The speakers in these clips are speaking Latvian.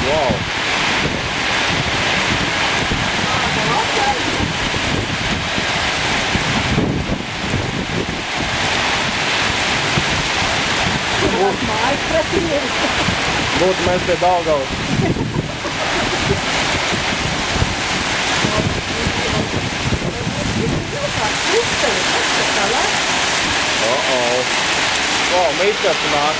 Wow. Būtu mēs pie Daugavas. Wow, mītkas nāk.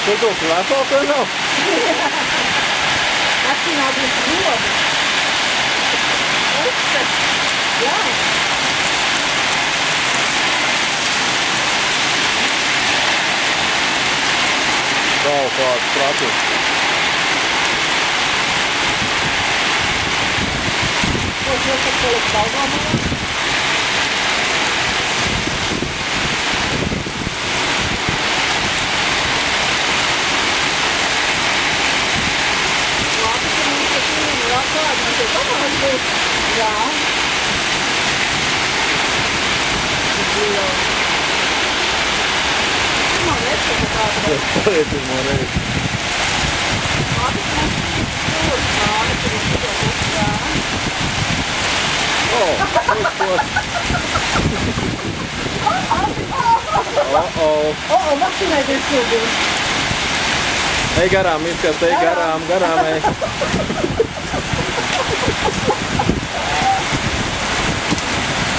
Tur kaut kā lēpāk vai nav? Atcīnā būs roba. Uzskat. Jā. Kaut kāds pratis. Ko es jau palikt Daugavā? Jā. Man neskata kāda. Paliecis man reiz. Mātis mums stūrs māni, tur ir šitos uzkrāni. Mašīnai bija sūdījums. Ej garām, izskats, ej garām, ej.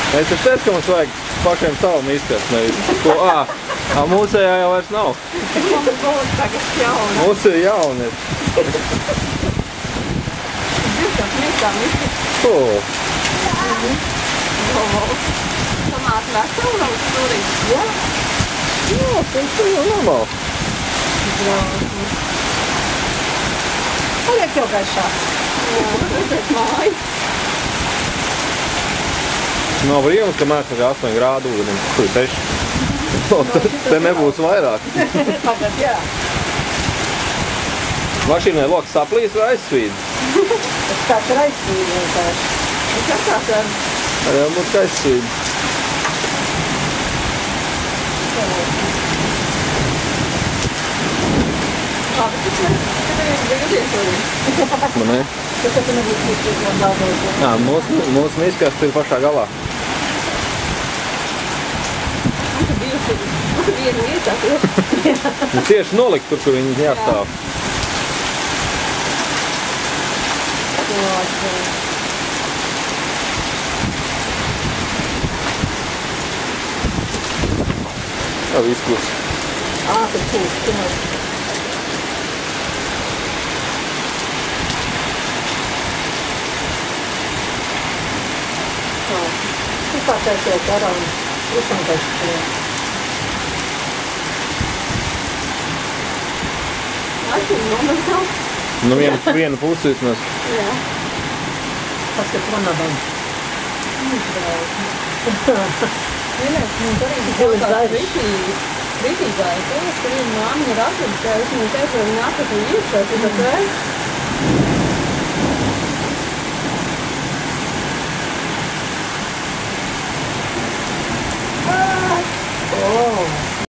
Es taču teicu, ka mums vajag pašiem savam izskats, nevis ko, mūsējā jau vairs nav. Mums būs tagad jauna. Mūsu ir jauni. Diezgan mīstām izskats. Tomāti veselu nav stūrīt. Jā? Jā, tas ir jau normāli. Paliek jau gaišāk. Jā, redzēt māju. Nav brīnums, ka mēs ir 8 grādu ūdenim, kur ir 6. Te nebūs vairāk. Tagad, jā. Mašīnai loks saplīs vai aizsvīd? Tas tāds ir aizsvīd vienkārši. Es atkārt ar... Arī jau būtu ka aizsvīd. Labi, tas bija iesolījums. Man ne? Tas tu nebūtu izsvīd no Daugavas. Jā, mūsu mīskās ir pašā galā. Vienu vietā. Tieši nolikt tur, kur viņi jāstāv. Jā, viss klus. Tur klus, kunās. Tu pārtaisiet garām. Visam taisiet. Nu vienu pusi vismaz. Jā. Paskat Ronadam. Vienais, mums arī bija ritīgāja. Tur viena māmiņa ir atvedis, ka es viņu teicu, ka viņa atvedu iekšā, tad